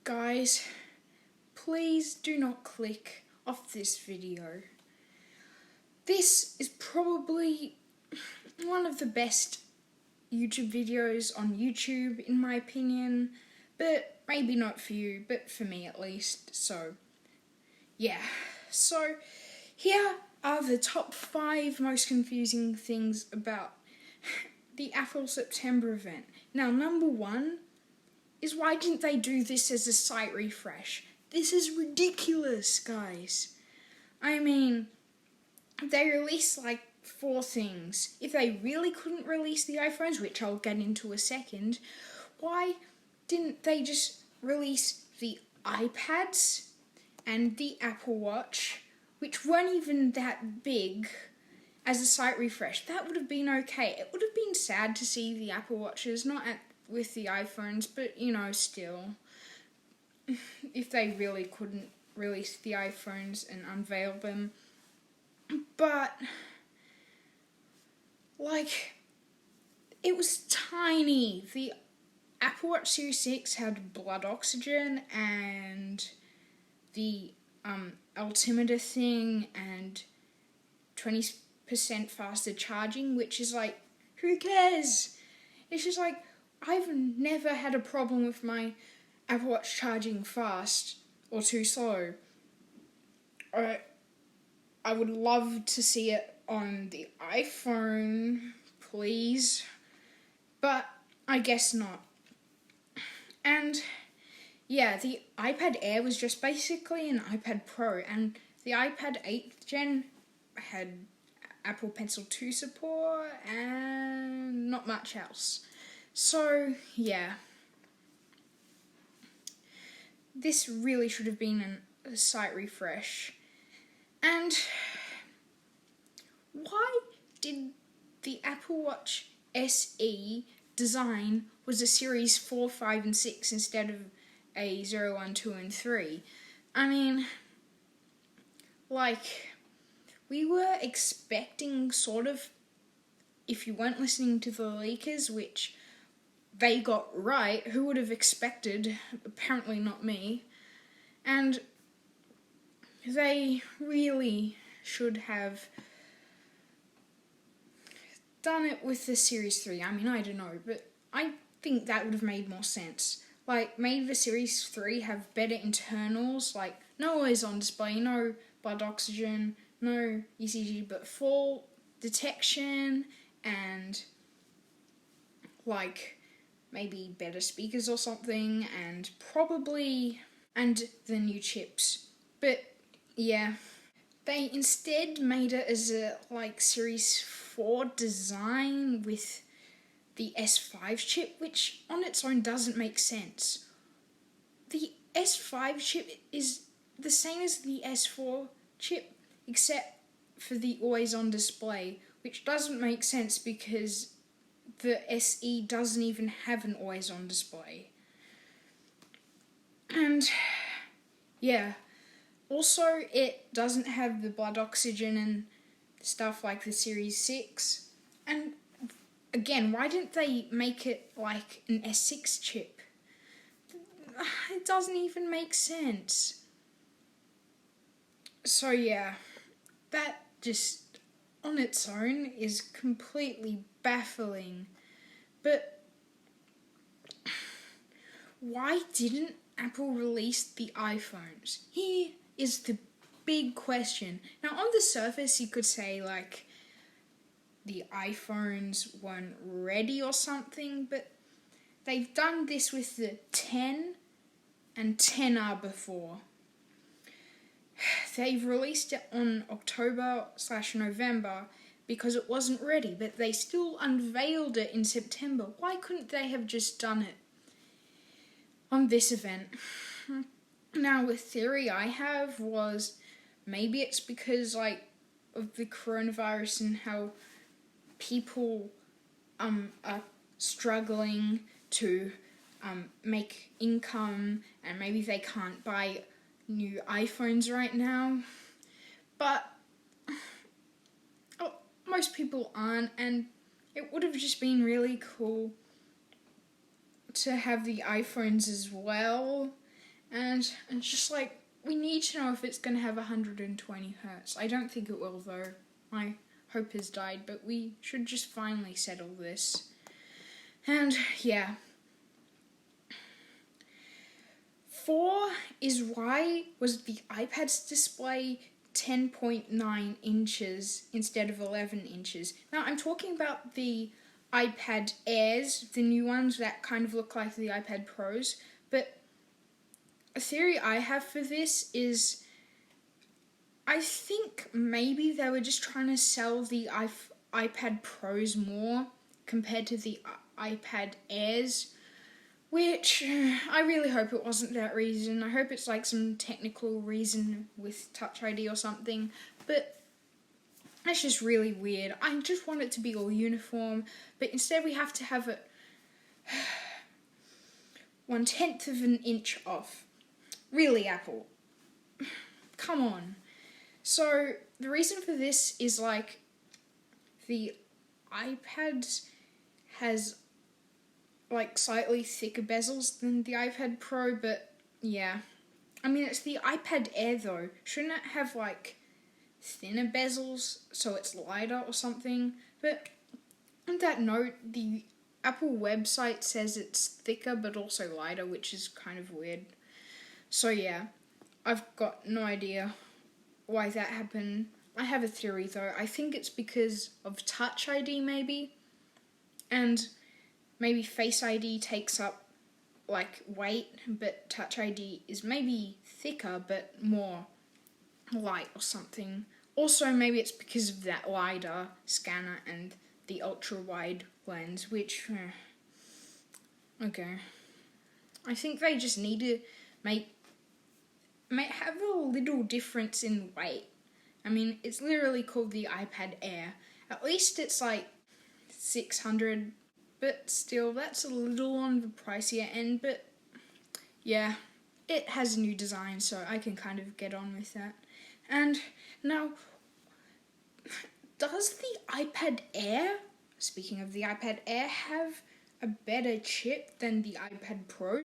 Guys, please do not click off this video. This is probably one of the best YouTube videos on YouTube, in my opinion, but maybe not for you, but for me at least. So, yeah. So, here are the top 5 most confusing things about the Apple September event. Now, number 1 is, why didn't they do this as a site refresh? This is ridiculous, guys. I mean, they released like 4 things. If they really couldn't release the iPhones, which I'll get into a second, why didn't they just release the iPads and the Apple Watch, which weren't even that big, as a site refresh? That would have been okay. It would have been sad to see the Apple Watches not with the iPhones, but still, if they really couldn't release the iPhones and unveil them. But it was tiny. The Apple Watch Series 6 had blood oxygen and the altimeter thing and 20% faster charging, which is like, who cares? It's just like, I've never had a problem with my Apple Watch charging fast or too slow. I would love to see it on the iPhone, please, but I guess not. And yeah, the iPad Air was just basically an iPad Pro, and the iPad 8th Gen had Apple Pencil 2 support and not much else. So, yeah. This really should have been a site refresh. And why did the Apple Watch SE design was a Series 4, 5, and 6 instead of a 0, 1, 2, and 3? I mean, we were expecting sort of, if you weren't listening to the leakers, which they got right, who would have expected? Apparently not me. And they really should have done it with the Series 3. I mean, I don't know, but I think that would have made more sense. Made the Series 3 have better internals, no always on display, no blood oxygen, no ECG, but fall detection, and maybe better speakers or something, and the new chips. But yeah, they instead made it as a Series 4 design with the S5 chip, which on its own doesn't make sense. The S5 chip is the same as the S4 chip, except for the always on display, which doesn't make sense because the SE doesn't even have an always on display. And yeah, also it doesn't have the blood oxygen and stuff like the Series 6. And again, why didn't they make it like an S6 chip? It doesn't even make sense. So yeah, that just on its own is completely baffling. But why didn't Apple release the iPhones? Here is the big question. Now, on the surface, you could say the iPhones weren't ready or something, but they've done this with the 10 and 10R before. They've released it on October/November because it wasn't ready, but they still unveiled it in September. Why couldn't they have just done it on this event? Now, the theory I have was maybe it's because of the coronavirus and how people are struggling to make income, and maybe they can't buy new iPhones right now. But most people aren't, and it would have just been really cool to have the iPhones as well. And it's just like, we need to know if it's going to have 120 hertz. I don't think it will though. My hope has died, but we should just finally settle this. And yeah. 4 is why was the iPad's display 10.9 inches instead of 11 inches. Now I'm talking about the iPad Airs, the new ones that kind of look like the iPad Pros, but a theory I have for this is I think maybe they were just trying to sell the iPad Pros more compared to the iPad Airs, which I really hope it wasn't that reason. I hope it's like some technical reason with Touch ID or something, but that's just really weird. I just want it to be all uniform, but instead we have to have it 1/10 of an inch off. Really, Apple? Come on. So, the reason for this is like the iPad has like slightly thicker bezels than the iPad Pro, but yeah. I mean, it's the iPad Air though. Shouldn't it have like thinner bezels so it's lighter or something? But on that note, the Apple website says it's thicker but also lighter, which is kind of weird. So yeah, I've got no idea why that happened. I have a theory though. I think it's because of Touch ID maybe, and maybe Face ID takes up like weight, but Touch ID is maybe thicker but more light or something. Also maybe it's because of that LiDAR scanner and the ultra wide lens, which okay. I think they just need to may have a little difference in weight. I mean, it's literally called the iPad Air. At least it's like $600, but still, that's a little on the pricier end, but yeah, it has a new design, so I can kind of get on with that. And now, does the iPad Air, speaking of the iPad Air, have a better chip than the iPad Pro?